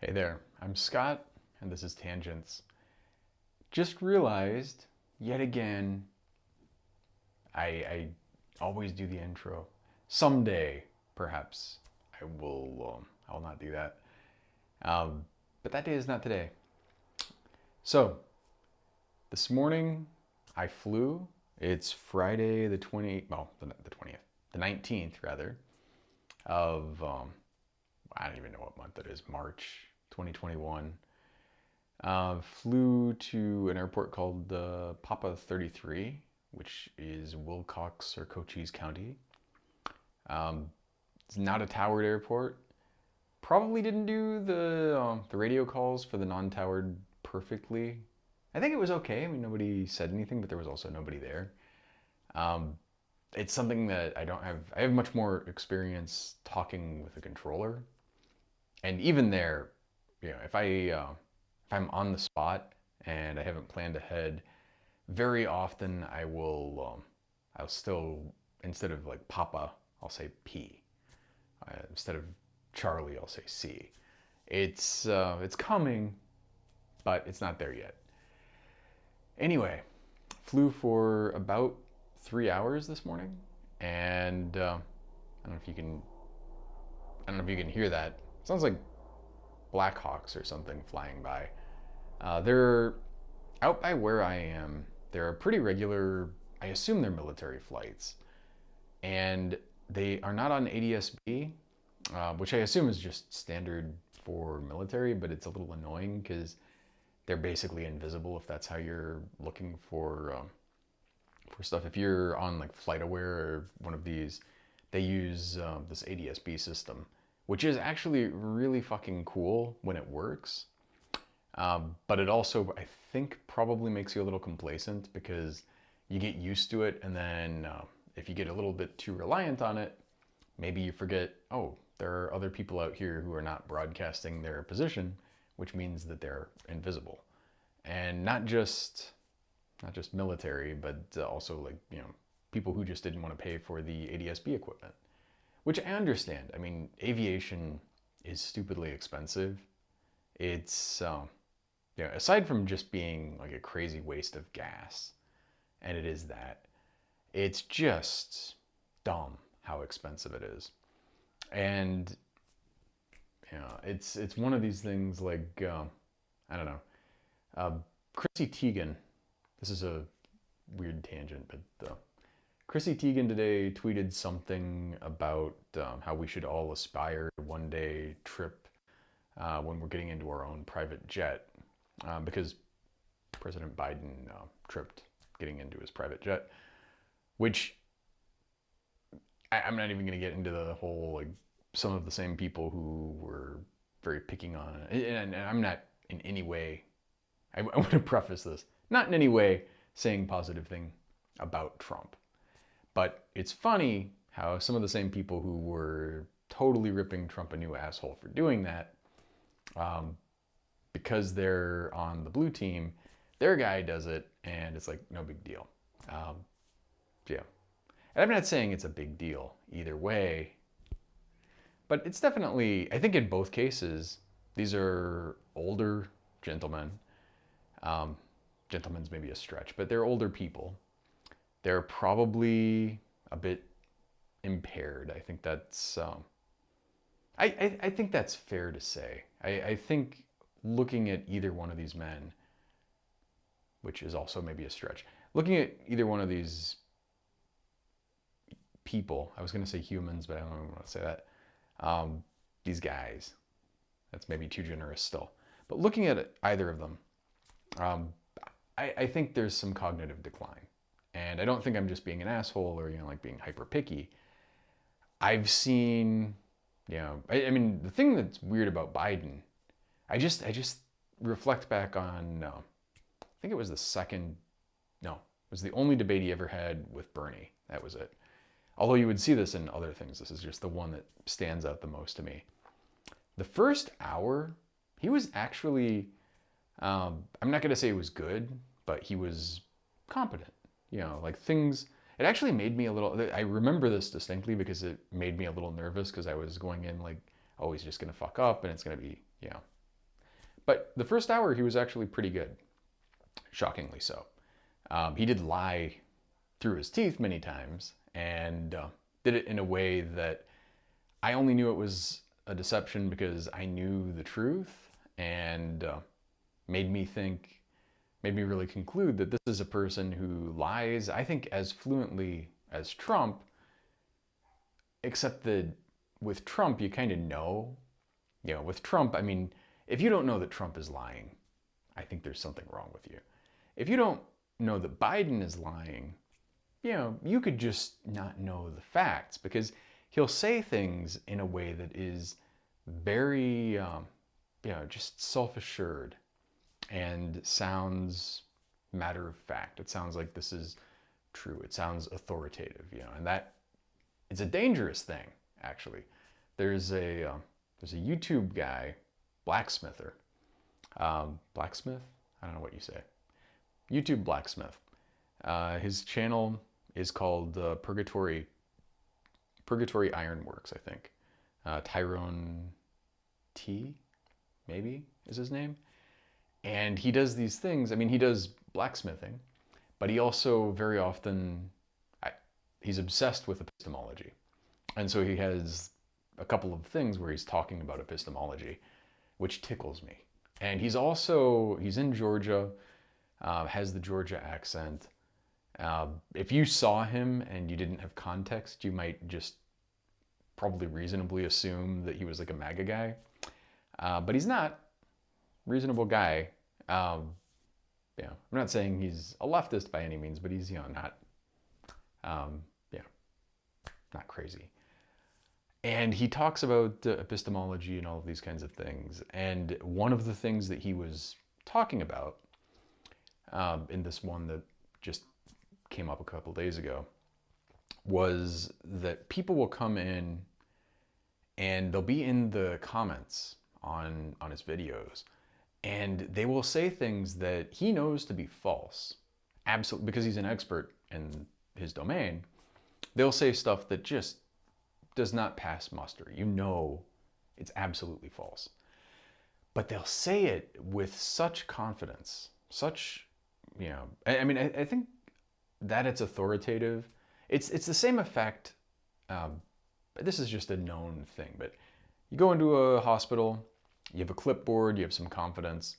Hey there, I'm Scott, and this is Tangents. Just realized, yet again, I always do the intro. Someday, perhaps, I will not do that. But that day is not today. So, this morning, I flew. It's Friday the 20th, well, the 20th, the 19th, rather, of, I don't even know what month it is, March 2021. Flew to an airport called Papa 33, which is Wilcox or Cochise County. It's not a towered airport. Probably didn't do the radio calls for the non-towered perfectly. I think it was okay. I mean, nobody said anything, but there was also nobody there. Um, it's something that I don't have. I have much more experience talking with a controller, and even there, if I'm on the spot and I haven't planned ahead, very often I'll still, instead of like Papa, I'll say P. Instead of Charlie, I'll say C. It's coming, but it's not there yet. Anyway, flew for about 3 hours this morning, and I don't know if you can, I don't know if you can hear that. It sounds like Blackhawks or something flying by. They're out by where I am. They're pretty regular. I assume they're military flights, and they are not on ADS-B, which I assume is just standard for military. But it's a little annoying because they're basically invisible if that's how you're looking for stuff. If you're on like FlightAware or one of these, they use this ADS-B system, which is actually really fucking cool when it works. But it also, I think, probably makes you a little complacent because you get used to it, and then if you get a little bit too reliant on it, maybe you forget, oh, there are other people out here who are not broadcasting their position, which means that they're invisible. And not just military, but also like, people who just didn't want to pay for the ADS-B equipment, which I understand. I mean, aviation is stupidly expensive. It's aside from just being like a crazy waste of gas, and it is that, it's just dumb how expensive it is. And it's one of these things like I don't know. Uh, Chrissy Teigen. This is a weird tangent, but Chrissy Teigen today tweeted something about how we should all aspire to one day trip when we're getting into our own private jet, because President Biden tripped getting into his private jet, which I'm not even going to get into the whole, like, some of the same people who were very picking on it. And I'm not in any way, I want to preface this, not in any way saying positive thing about Trump. But it's funny how some of the same people who were totally ripping Trump a new asshole for doing that, because they're on the blue team, their guy does it, and it's like no big deal. Yeah. And I'm not saying it's a big deal either way, but it's definitely, I think in both cases, these are older gentlemen. Gentlemen's maybe a stretch, but they're older people. They're probably a bit impaired. I think that's, I think that's fair to say. I think looking at either one of these men, which is also maybe a stretch, looking at either one of these people, I was going to say humans, but I don't even want to say that. These guys, that's maybe too generous still. But looking at either of them, I think there's some cognitive decline. And I don't think I'm just being an asshole or, like being hyper picky. I've seen, I mean, the thing that's weird about Biden, I just reflect back on, I think it was it was the only debate he ever had with Bernie. That was it. Although you would see this in other things, this is just the one that stands out the most to me. The first hour, he was actually, I'm not going to say he was good, but he was competent. Like things, it actually made me a little, I remember this distinctly because it made me a little nervous because I was going in like, oh, he's just going to fuck up and it's going to be, But the first hour, he was actually pretty good, shockingly so. He did lie through his teeth many times and did it in a way that I only knew it was a deception because I knew the truth, and made me really conclude that this is a person who lies, I think, as fluently as Trump, except that with Trump, you kind of know. You know, with Trump, I mean, if you don't know that Trump is lying, I think there's something wrong with you. If you don't know that Biden is lying, you know, you could just not know the facts, because he'll say things in a way that is very, just self-assured and sounds matter of fact. It sounds like this is true. It sounds authoritative, and that it's a dangerous thing, actually. There's a YouTube guy, Blacksmither. Blacksmith? I don't know what you say. YouTube Blacksmith. His channel is called Purgatory Ironworks, I think. Tyrone T, maybe, is his name. And he does these things. I mean, he does blacksmithing, but he also very often, he's obsessed with epistemology. And so he has a couple of things where he's talking about epistemology, which tickles me. And he's in Georgia, has the Georgia accent. If you saw him and you didn't have context, you might just probably reasonably assume that he was like a MAGA guy. But he's not. Reasonable guy. I'm not saying he's a leftist by any means, but he's, not crazy. And he talks about epistemology and all of these kinds of things. And one of the things that he was talking about in this one that just came up a couple days ago was that people will come in and they'll be in the comments on his videos, and they will say things that he knows to be false. Absolutely, because he's an expert in his domain. They'll say stuff that just does not pass muster. It's absolutely false. But they'll say it with such confidence, I think that it's authoritative. It's the same effect. This is just a known thing, but you go into a hospital, you have a clipboard, you have some confidence,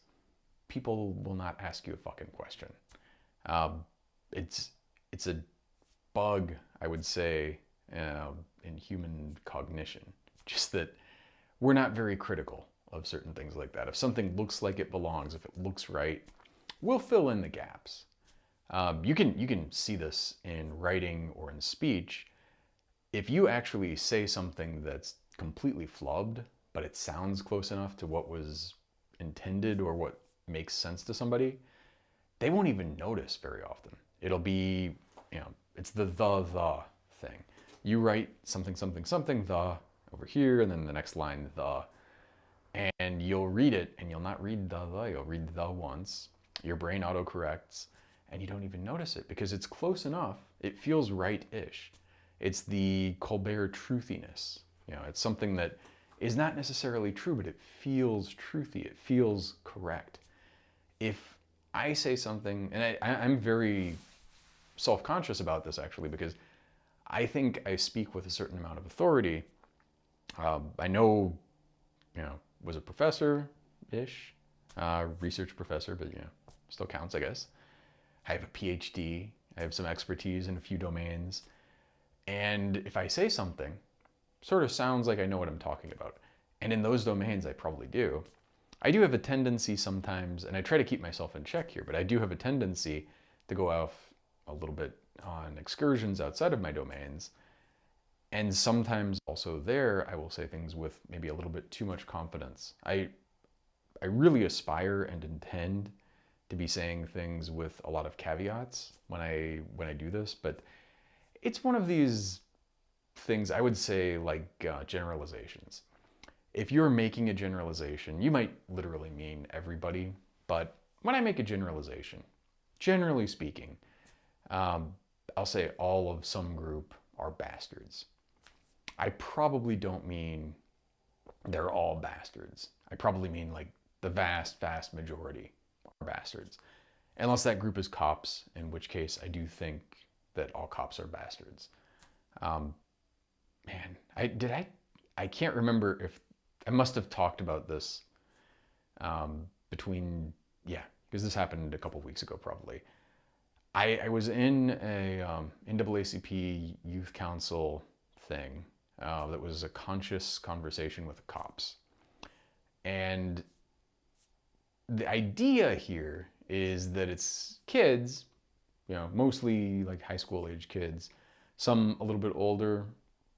people will not ask you a fucking question. It's a bug, I would say, in human cognition. Just that we're not very critical of certain things like that. If something looks like it belongs, if it looks right, we'll fill in the gaps. You can see this in writing or in speech. If you actually say something that's completely flubbed, but it sounds close enough to what was intended or what makes sense to somebody, they won't even notice very often. It'll be, it's the thing. You write something, the over here, and then the next line, the. And you'll read it, and you'll not read the, you'll read the once. Your brain autocorrects, and you don't even notice it because it's close enough. It feels right-ish. It's the Colbert truthiness. It's something that is not necessarily true, but it feels truthy. It feels correct. If I say something, and I'm very self-conscious about this actually, because I think I speak with a certain amount of authority. I know, was a professor-ish, research professor, but still counts, I guess. I have a PhD. I have some expertise in a few domains. And if I say something, sort of sounds like I know what I'm talking about. And in those domains, I probably do. I do have a tendency sometimes, and I try to keep myself in check here, but I do have a tendency to go off a little bit on excursions outside of my domains. And sometimes also there, I will say things with maybe a little bit too much confidence. I really aspire and intend to be saying things with a lot of caveats when I do this, but it's one of these things, I would say, like generalizations. If you're making a generalization, you might literally mean everybody, but when I make a generalization, generally speaking, I'll say all of some group are bastards. I probably don't mean they're all bastards. I probably mean like the vast, vast majority are bastards. Unless that group is cops, in which case I do think that all cops are bastards. Um, Man, I can't remember if I must have talked about this between, yeah, because this happened a couple weeks ago probably. I was in a NAACP youth council thing that was a conscious conversation with the cops. And the idea here is that it's kids, mostly like high school age kids, some a little bit older,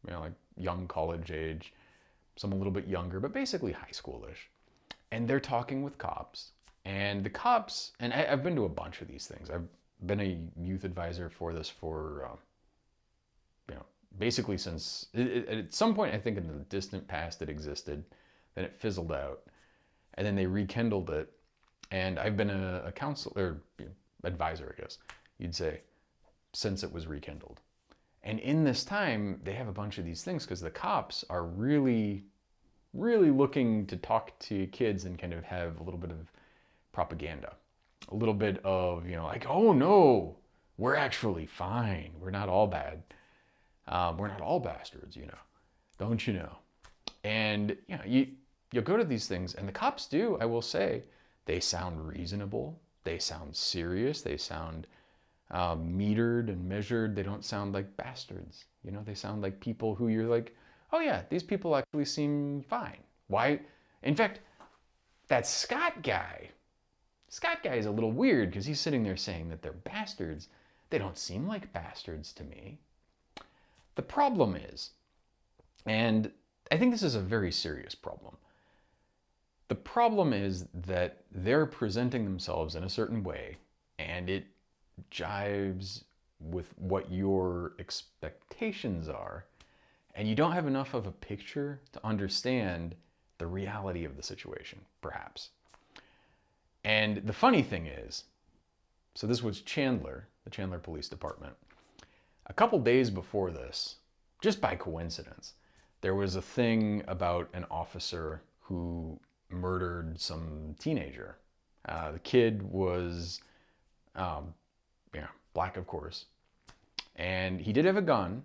like young college age, some a little bit younger, but basically high schoolish. And they're talking with cops. And the cops, and I've been to a bunch of these things. I've been a youth advisor for this for, basically since, at some point, I think in the distant past it existed, then it fizzled out, and then they rekindled it. And I've been a counselor, advisor, I guess you'd say, since it was rekindled. And in this time, they have a bunch of these things because the cops are really, really looking to talk to kids and kind of have a little bit of propaganda. A little bit of, like, oh no, we're actually fine. We're not all bad. We're not all bastards, Don't you know? And, you'll go to these things, and the cops do, I will say, they sound reasonable. They sound serious. They sound metered and measured. They don't sound like bastards. They sound like people who you're like, oh yeah, these people actually seem fine. Why? In fact, that Scott guy is a little weird because he's sitting there saying that they're bastards. They don't seem like bastards to me. The problem is, and I think this is a very serious problem, the problem is that they're presenting themselves in a certain way, and it jives with what your expectations are, and you don't have enough of a picture to understand the reality of the situation, perhaps. And the funny thing is, so this was Chandler, the Chandler Police Department. A couple days before this, just by coincidence, there was a thing about an officer who murdered some teenager. The kid was, black, of course. And he did have a gun,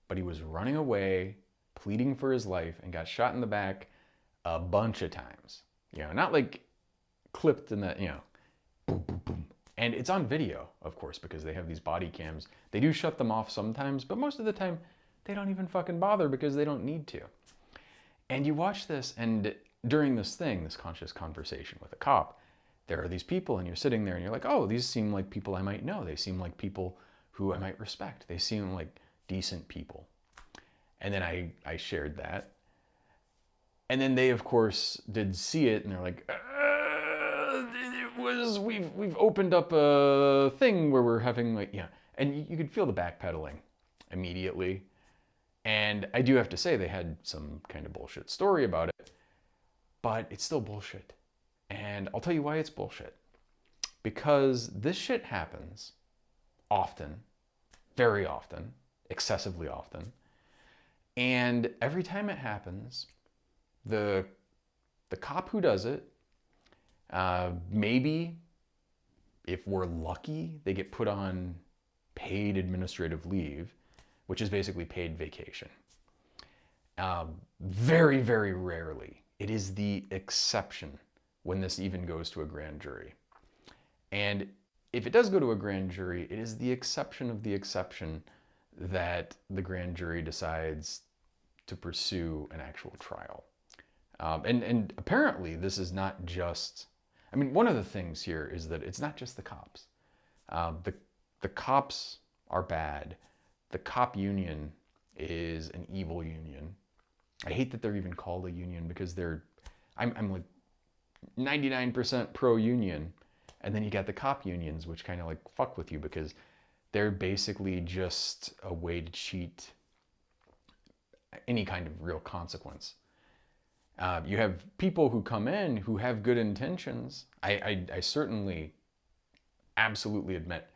but he was running away, pleading for his life, and got shot in the back a bunch of times. Not like clipped in that, boom, boom, boom. And it's on video, of course, because they have these body cams. They do shut them off sometimes, but most of the time, they don't even fucking bother because they don't need to. And you watch this, and during this thing, this conscious conversation with a cop, there are these people, and you're sitting there, and you're like, oh, these seem like people I might know. They seem like people who I might respect. They seem like decent people. And then I shared that. And then they, of course, did see it, and they're like, we've opened up a thing where we're having and you could feel the backpedaling immediately. And I do have to say they had some kind of bullshit story about it, but it's still bullshit. And I'll tell you why it's bullshit. Because this shit happens often, very often, excessively often. And every time it happens, the cop who does it, maybe if we're lucky, they get put on paid administrative leave, which is basically paid vacation. Very, very rarely. It is the exception when this even goes to a grand jury. And if it does go to a grand jury, it is the exception of the exception that the grand jury decides to pursue an actual trial. And apparently this is not just, one of the things here is that it's not just the cops. The cops are bad. The cop union is an evil union. I hate that they're even called a union because I'm like 99% pro-union. And then you got the cop unions, which kind of like fuck with you because they're basically just a way to cheat any kind of real consequence. You have people who come in who have good intentions. I certainly, absolutely admit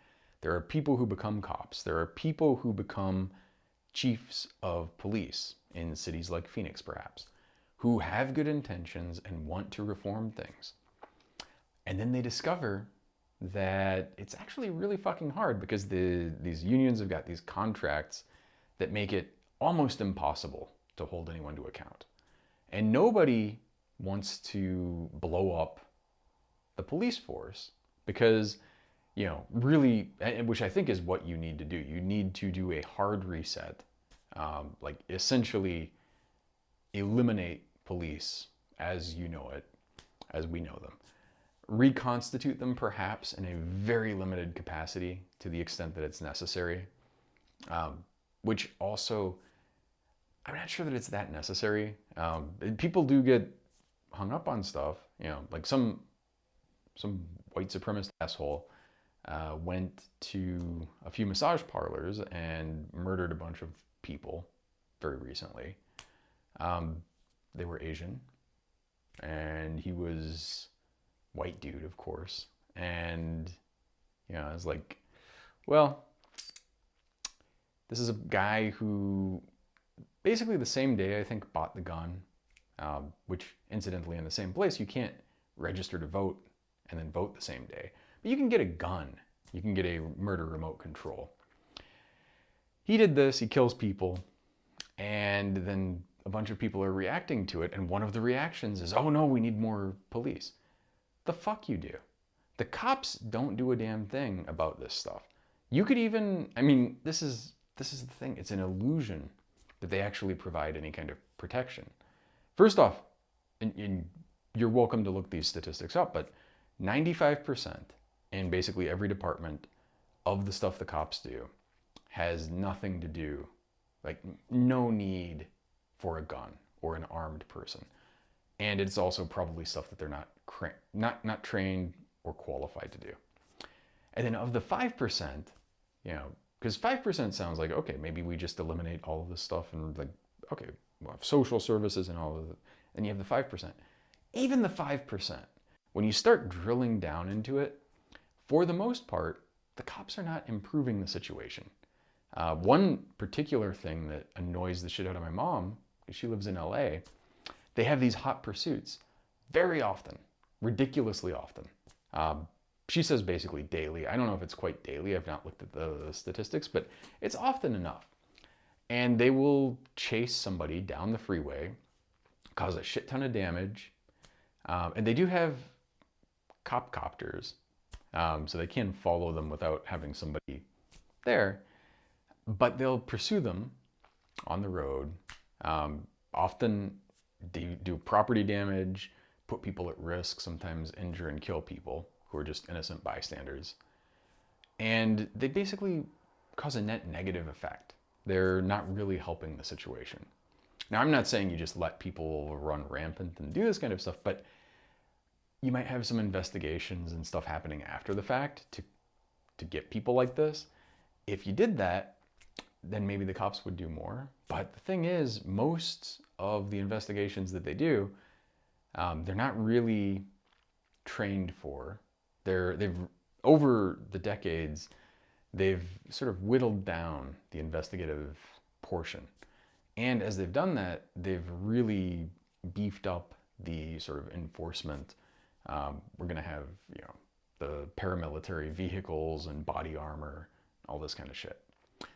there are people who become cops. There are people who become chiefs of police in cities like Phoenix, perhaps, who have good intentions and want to reform things. And then they discover that it's actually really fucking hard because these unions have got these contracts that make it almost impossible to hold anyone to account. And nobody wants to blow up the police force because, really, which I think is what you need to do. You need to do a hard reset, like essentially eliminate police as you know it, as we know them. Reconstitute them perhaps in a very limited capacity to the extent that it's necessary, which also, I'm not sure that it's that necessary. People do get hung up on stuff, like some white supremacist asshole went to a few massage parlors and murdered a bunch of people very recently. They were Asian, and he was white dude, of course. And, I was like, well, this is a guy who basically the same day, I think, bought the gun, which incidentally in the same place, you can't register to vote and then vote the same day. But you can get a gun. You can get a murder remote control. He did this, he kills people, and then a bunch of people are reacting to it, and one of the reactions is, oh no, we need more police. The fuck you do. The cops don't do a damn thing about this stuff. You could even, this is the thing, it's an illusion that they actually provide any kind of protection. First off, and you're welcome to look these statistics up, but 95% in basically every department of the stuff the cops do has nothing to do, like no need for a gun or an armed person. And it's also probably stuff that they're not trained or qualified to do. And then of the 5%, because 5% sounds like, okay, maybe we just eliminate all of this stuff and like, okay, we'll have social services and all of it. And you have the 5%. Even the 5%, when you start drilling down into it, for the most part, the cops are not improving the situation. One particular thing that annoys the shit out of my mom, because she lives in LA, they have these hot pursuits very often, ridiculously often. She says basically daily. I don't know if it's quite daily. I've not looked at the statistics, but it's often enough. And they will chase somebody down the freeway, cause a shit ton of damage. And they do have cop copters, so they can follow them without having somebody there. But they'll pursue them on the road. Often do property damage, put people at risk, sometimes injure and kill people who are just innocent bystanders. And they basically cause a net negative effect. They're not really helping the situation. Now, I'm not saying you just let people run rampant and do this kind of stuff, but you might have some investigations and stuff happening after the fact to get people like this. If you did that, then maybe the cops would do more. But the thing is, most of the investigations that they do, they're not really trained for. They've over the decades, they've sort of whittled down the investigative portion. And as they've done that, they've really beefed up the sort of enforcement. We're going to have, the paramilitary vehicles and body armor, all this kind of shit.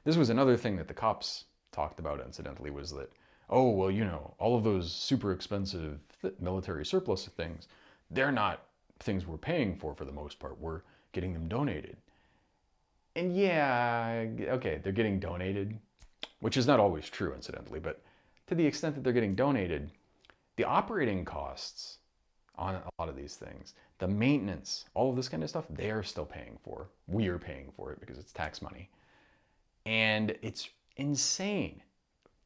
This was another thing that the cops talked about, incidentally, was that, oh, well, all of those super expensive military surplus things, they're not things we're paying for the most part. We're getting them donated. And yeah, okay, they're getting donated, which is not always true, incidentally, but to the extent that they're getting donated, the operating costs on a lot of these things, the maintenance, all of this kind of stuff, they're still paying for. We are paying for it because it's tax money. And it's insane,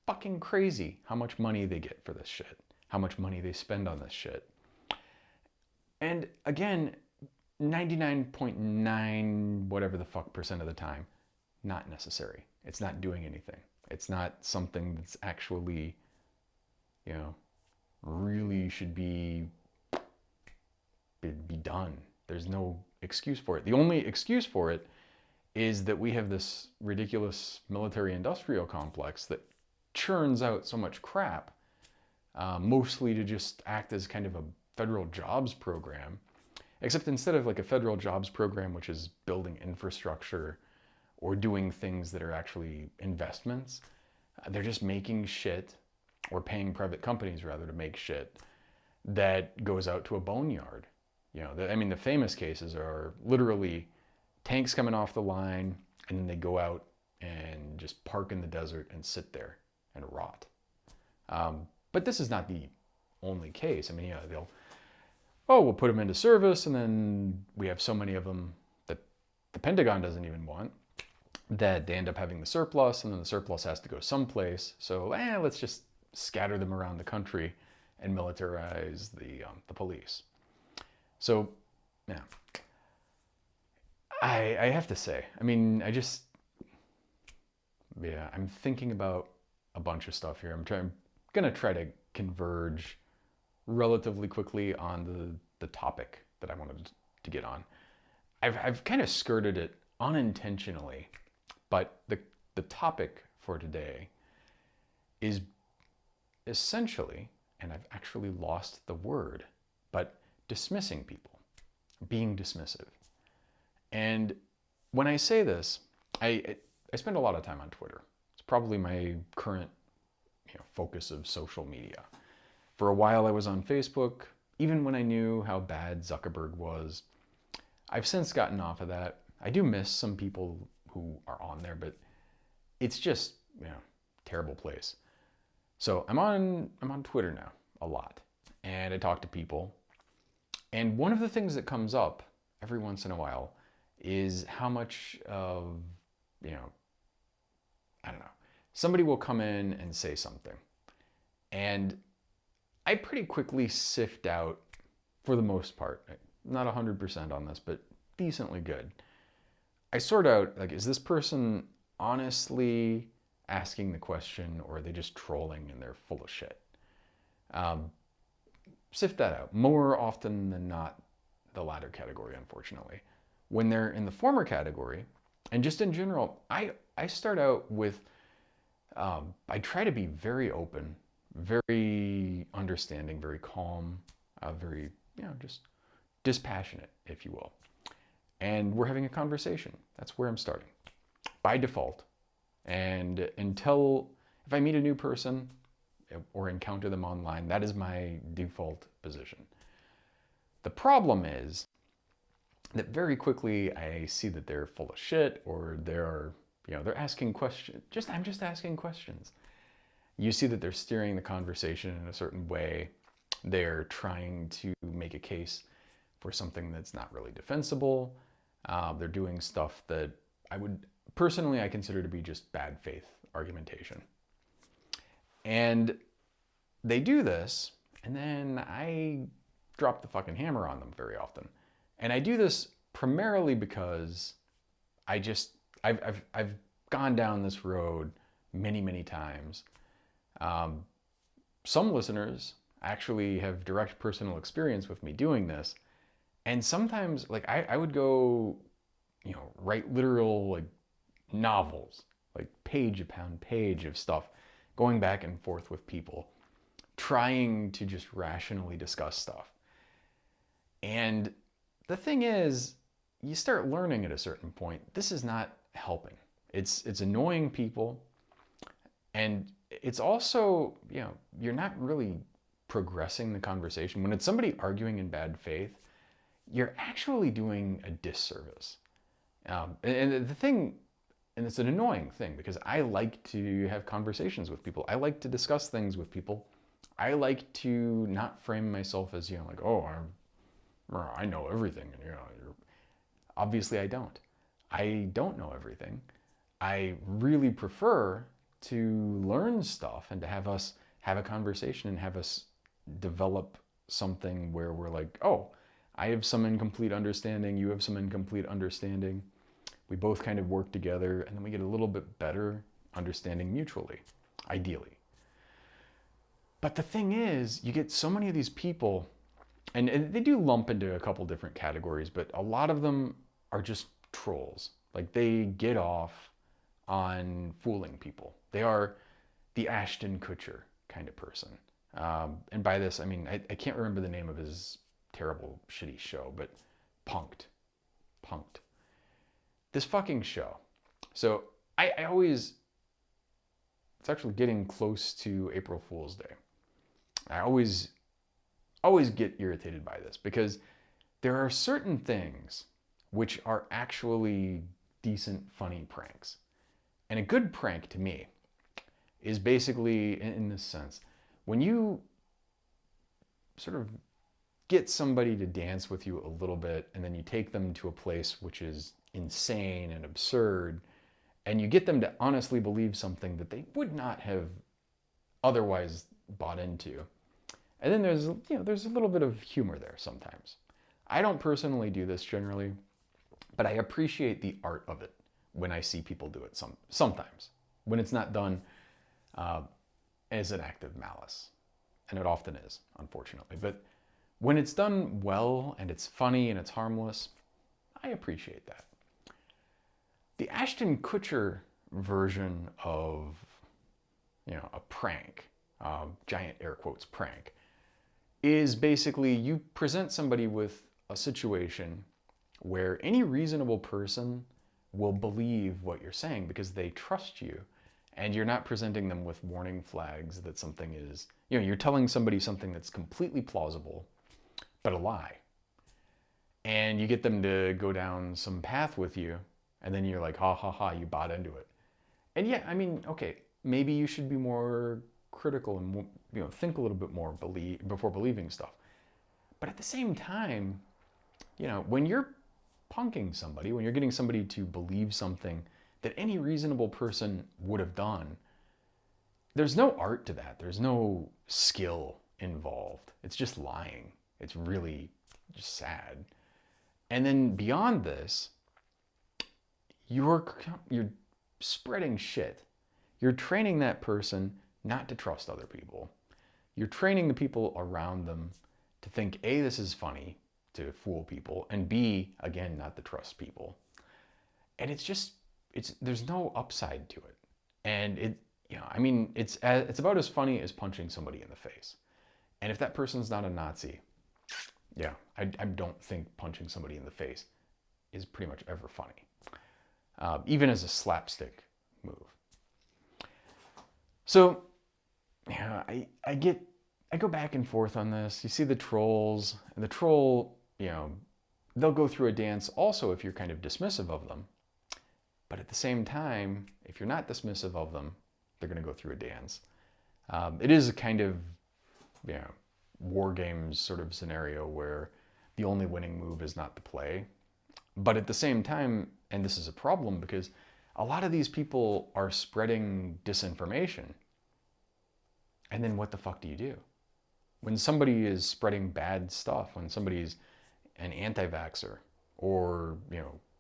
fucking crazy how much money they get for this shit, how much money they spend on this shit. And again, 99.9 whatever the fuck % of the time, not necessary. It's not doing anything. It's not something that's actually, really should be done. There's no excuse for it. The only excuse for it is that we have this ridiculous military-industrial complex that churns out so much crap, mostly to just act as kind of a federal jobs program. Except instead of like a federal jobs program, which is building infrastructure or doing things that are actually investments, they're just making shit, or paying private companies rather to make shit that goes out to a boneyard. I mean, the famous cases are literally tanks coming off the line, and then they go out and just park in the desert and sit there and rot. But this is not the only case. I mean, we'll put them into service, and then we have so many of them that the Pentagon doesn't even want, that they end up having the surplus, and then the surplus has to go someplace. So let's just scatter them around the country and militarize the police. So, yeah. I have to say, I mean, I'm thinking about a bunch of stuff here. I'm gonna try to converge relatively quickly on the topic that I wanted to get on. I've kind of skirted it unintentionally, but the topic for today is essentially, and I've actually lost the word, but dismissing people, being dismissive. And when I say this, I spend a lot of time on Twitter. It's probably my current focus of social media. For a while I was on Facebook, even when I knew how bad Zuckerberg was. I've since gotten off of that. I do miss some people who are on there, but it's just, terrible place. So I'm on Twitter now a lot, and I talk to people. And one of the things that comes up every once in a while is how much of, I don't know, somebody will come in and say something. And I pretty quickly sift out, for the most part, not 100% on this, but decently good. I sort out, like, is this person honestly asking the question, or are they just trolling and they're full of shit? Sift that out. More often than not, the latter category, unfortunately. When they're in the former category, and just in general, I start out with, I try to be very open, very understanding, very calm, very, just dispassionate, if you will. And we're having a conversation. That's where I'm starting, by default. And if I meet a new person or encounter them online, that is my default position. The problem is that very quickly I see that they're full of shit, or they're asking questions. I'm just asking questions. You see that they're steering the conversation in a certain way. They're trying to make a case for something that's not really defensible. They're doing stuff that I consider to be just bad faith argumentation. And they do this, and then I drop the fucking hammer on them very often. And I do this primarily because I've gone down this road many, many times. Some listeners actually have direct personal experience with me doing this. And sometimes, like, I would go, write literal, like, novels, like page upon page of stuff, going back and forth with people, trying to just rationally discuss stuff. And the thing is, you start learning at a certain point, this is not helping. It's annoying people, and it's also, you're not really progressing the conversation. When it's somebody arguing in bad faith, you're actually doing a disservice. And the thing, and it's an annoying thing, because I like to have conversations with people. I like to discuss things with people. I like to not frame myself as, like, oh, I know everything. And, obviously I don't. I don't know everything. I really prefer to learn stuff and to have us have a conversation and have us develop something where we're like, oh, I have some incomplete understanding, you have some incomplete understanding. We both kind of work together, and then we get a little bit better understanding mutually, ideally. But the thing is, you get so many of these people, and they do lump into a couple different categories, but a lot of them are just trolls. Like, they get off on fooling people. They are the Ashton Kutcher kind of person. And by this, I mean, I can't remember the name of his terrible, shitty show, but punked. This fucking show. So I always, it's actually getting close to April Fool's Day. I always get irritated by this because there are certain things which are actually decent, funny pranks. And a good prank to me is basically, in this sense, when you sort of get somebody to dance with you a little bit and then you take them to a place which is insane and absurd and you get them to honestly believe something that they would not have otherwise bought into. And then there's a little bit of humor there sometimes. I don't personally do this generally, but I appreciate the art of it when I see people do it sometimes, when it's not done as an act of malice. And it often is, unfortunately. But when it's done well and it's funny and it's harmless, I appreciate that. The Ashton Kutcher version of, a prank, giant air quotes prank, is basically you present somebody with a situation where any reasonable person will believe what you're saying because they trust you, and you're not presenting them with warning flags that something is, you're telling somebody something that's completely plausible, but a lie. And you get them to go down some path with you, and then you're like, ha ha ha, you bought into it. And yeah, I mean, okay, maybe you should be more critical and think a little bit more before believing stuff. But at the same time, when you're punking somebody, when you're getting somebody to believe something that any reasonable person would have done, there's no art to that. There's no skill involved. It's just lying. It's really just sad. And then beyond this, you're spreading shit. You're training that person not to trust other people. You're training the people around them to think, A, this is funny, to fool people, and B, again, not to trust people. And there's no upside to it. And it's about as funny as punching somebody in the face. And if that person's not a Nazi, I don't think punching somebody in the face is pretty much ever funny, even as a slapstick move. So, I go back and forth on this. You see the trolls, and the troll, they'll go through a dance also if you're kind of dismissive of them. But at the same time, if you're not dismissive of them, they're going to go through a dance. It is a kind of, war games sort of scenario where the only winning move is not to play. But at the same time, and this is a problem because a lot of these people are spreading disinformation. And then what the fuck do you do? When somebody is spreading bad stuff, when somebody's an anti-vaxxer or,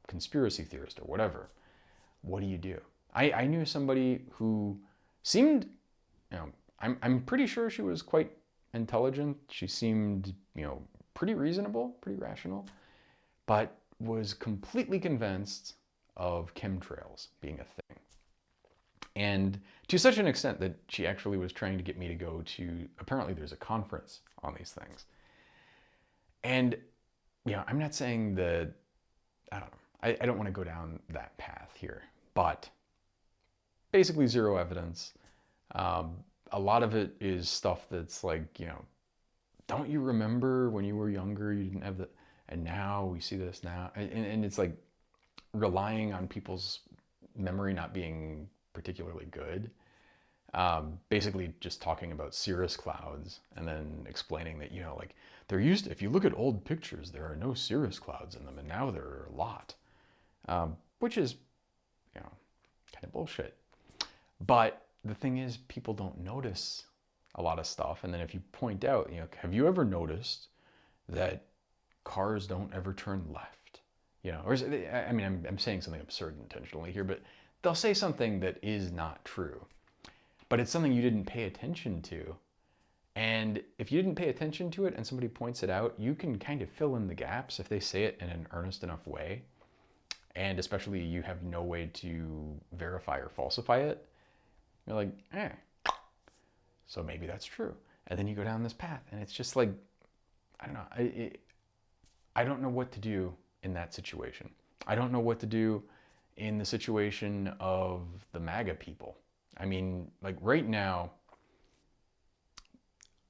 conspiracy theorist or whatever, what do you do? I knew somebody who seemed, I'm pretty sure she was quite intelligent. She seemed, pretty reasonable, pretty rational, but was completely convinced of chemtrails being a thing. And to such an extent that she actually was trying to get me to go to, apparently there's a conference on these things. And, I'm not saying that, I don't know, I don't want to go down that path here, but basically zero evidence. A lot of it is stuff that's like, don't you remember when you were younger, you didn't have the, and now we see this now. And it's like relying on people's memory not being particularly good. Basically just talking about cirrus clouds and then explaining that, like if you look at old pictures, there are no cirrus clouds in them, and now there are a lot, which is, kind of bullshit. But the thing is, people don't notice a lot of stuff. And then if you point out, have you ever noticed that cars don't ever turn left? Or I'm saying something absurd intentionally here, but they'll say something that is not true, but it's something you didn't pay attention to. And if you didn't pay attention to it and somebody points it out, you can kind of fill in the gaps if they say it in an earnest enough way. And especially you have no way to verify or falsify it. You're like, so maybe that's true. And then you go down this path and it's just like, I don't know. I don't know what to do in that situation. I don't know what to do in the situation of the MAGA people. I mean, like right now,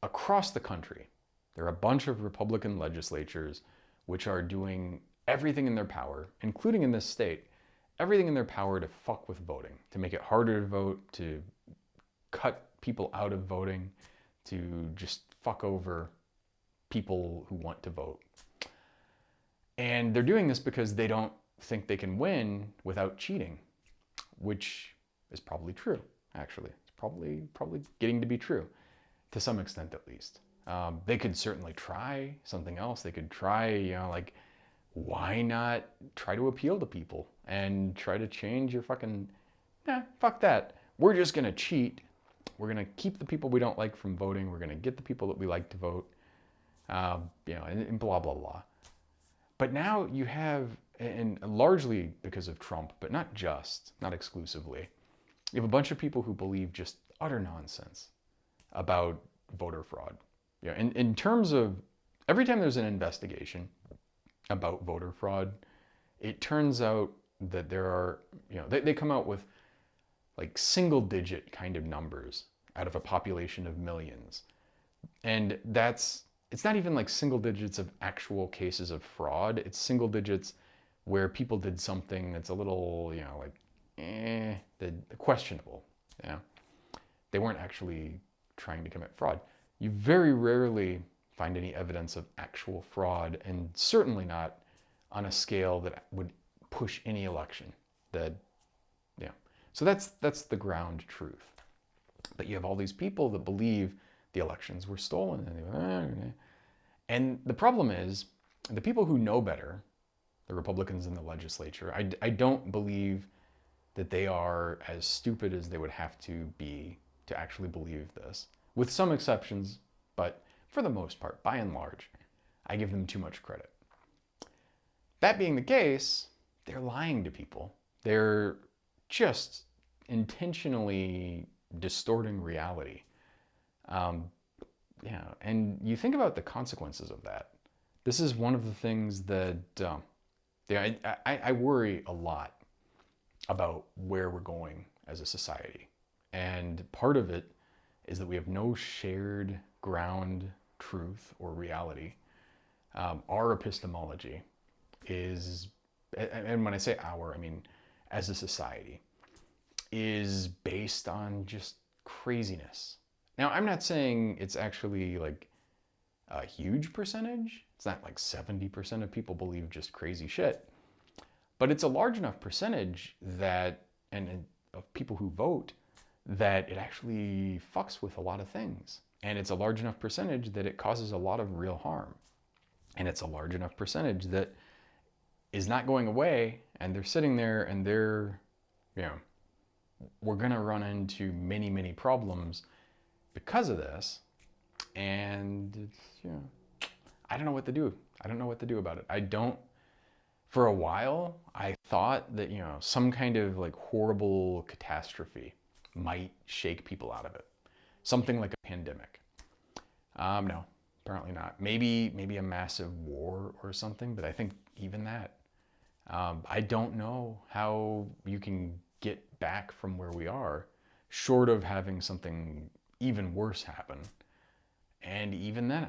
across the country, there are a bunch of Republican legislatures which are doing everything in their power, including in this state, everything in their power to fuck with voting, to make it harder to vote, to cut people out of voting, to just fuck over people who want to vote. And they're doing this because they don't think they can win without cheating, which is probably true, actually. It's probably getting to be true, to some extent at least. They could certainly try something else. They could try, like, why not try to appeal to people and try to change your fucking, fuck that. We're just gonna cheat. We're gonna keep the people we don't like from voting. We're gonna get the people that we like to vote, and blah, blah, blah. But now you have, and largely because of Trump, but not exclusively, you have a bunch of people who believe just utter nonsense about voter fraud. In terms of, every time there's an investigation about voter fraud, it turns out that there are, they come out with like single digit kind of numbers out of a population of millions. And it's not even like single digits of actual cases of fraud. It's single digits where people did something that's a little, questionable. They weren't actually trying to commit fraud. You very rarely find any evidence of actual fraud, and certainly not on a scale that would push any election. So that's the ground truth. But you have all these people that believe the elections were stolen, and the problem is the people who know better, the Republicans in the legislature, I don't believe that they are as stupid as they would have to be to actually believe this, with some exceptions, but for the most part, by and large, I give them too much credit. That being the case, they're lying to people. They're just intentionally distorting reality. And you think about the consequences of that. This is one of the things that I worry a lot about where we're going as a society. And part of it is that we have no shared ground truth or reality. Our epistemology is, and when I say our, I mean as a society, is based on just craziness. Now, I'm not saying it's actually like a huge percentage. It's not like 70% of people believe just crazy shit. But it's a large enough percentage that, and of people who vote, that it actually fucks with a lot of things. And it's a large enough percentage that it causes a lot of real harm. And it's a large enough percentage that is not going away, and they're sitting there and they're, we're gonna run into many, many problems because of this. And it's, I don't know what to do. I don't know what to do about it. For a while, I thought that, some kind of like horrible catastrophe might shake people out of it. Something like a pandemic. No, apparently not. Maybe a massive war or something, but I think even that. I don't know how you can get back from where we are, short of having something even worse happen. And even then,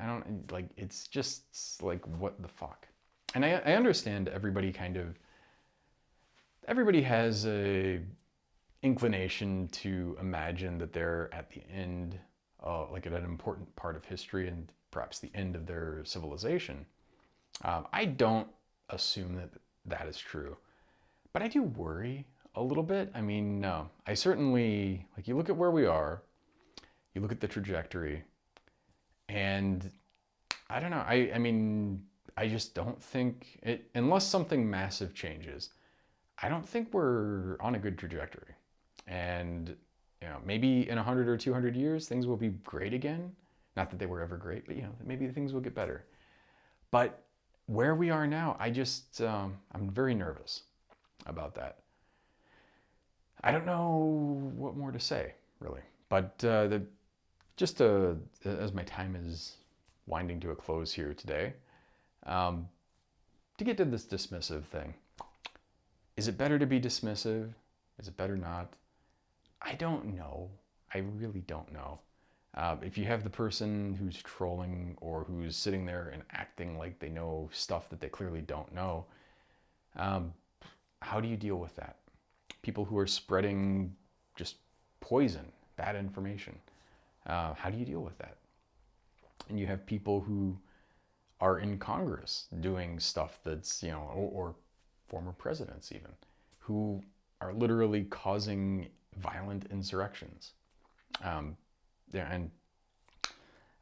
it's just like, what the fuck? And I understand everybody has a inclination to imagine that they're at the end, like at an important part of history and perhaps the end of their civilization. I don't assume that is true, but I do worry a little bit. I mean, no, I certainly, like, you look at where we are, you look at the trajectory, and I don't know. I mean, I just don't think it, unless something massive changes, I don't think we're on a good trajectory. And, maybe in 100 or 200 years, things will be great again. Not that they were ever great, but, maybe things will get better. But where we are now, I'm very nervous about that. I don't know what more to say, really. But as my time is winding to a close here today, to get to this dismissive thing, is it better to be dismissive? Is it better not? I don't know. I really don't know. If you have the person who's trolling or who's sitting there and acting like they know stuff that they clearly don't know, how do you deal with that? People who are spreading just poison, bad information. How do you deal with that? And you have people who are in Congress doing stuff that's, or former presidents even, who are literally causing violent insurrections. And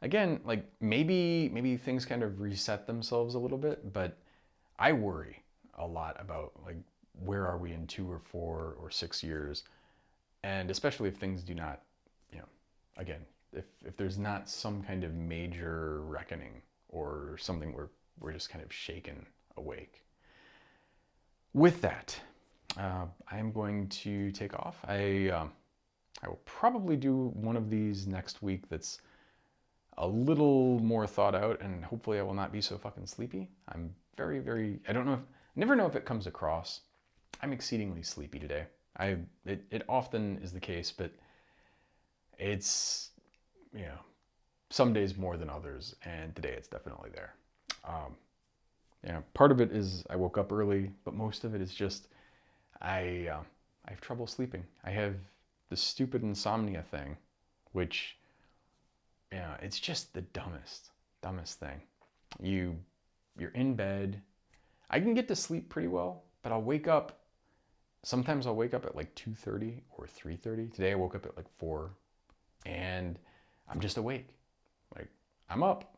again, like maybe things kind of reset themselves a little bit, but I worry a lot about like where are we in 2 or 4 or 6 years, and especially if things do not, again, if there's not some kind of major reckoning or something where we're just kind of shaken awake. With that, I'm going to take off. I will probably do one of these next week that's a little more thought out, and hopefully I will not be so fucking sleepy. I'm very, I don't know never know if it comes across. I'm exceedingly sleepy today. It often is the case, but it's, some days more than others, and today it's definitely there. Part of it is I woke up early, but most of it is just I have trouble sleeping. I have this stupid insomnia thing, which, it's just the dumbest thing. You're in bed. I can get to sleep pretty well, but I'll wake up. Sometimes I'll wake up at like 2:30 or 3:30. Today I woke up at like 4, and I'm just awake. Like, I'm up.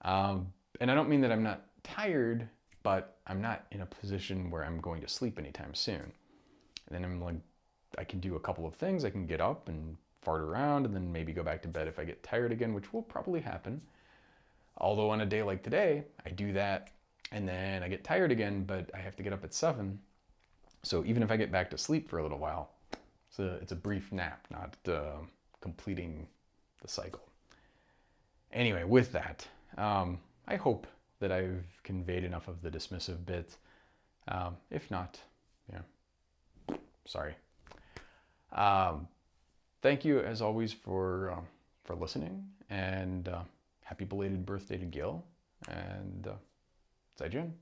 And I don't mean that I'm not tired, but I'm not in a position where I'm going to sleep anytime soon. And then I'm like, I can do a couple of things. I can get up and fart around and then maybe go back to bed if I get tired again, which will probably happen. Although on a day like today, I do that and then I get tired again, but I have to get up at 7. So even if I get back to sleep for a little while, it's a brief nap, not completing the cycle. Anyway, with that, I hope that I've conveyed enough of the dismissive bit. If not, sorry. Thank you as always for listening, and happy belated birthday to Gil, and 再见.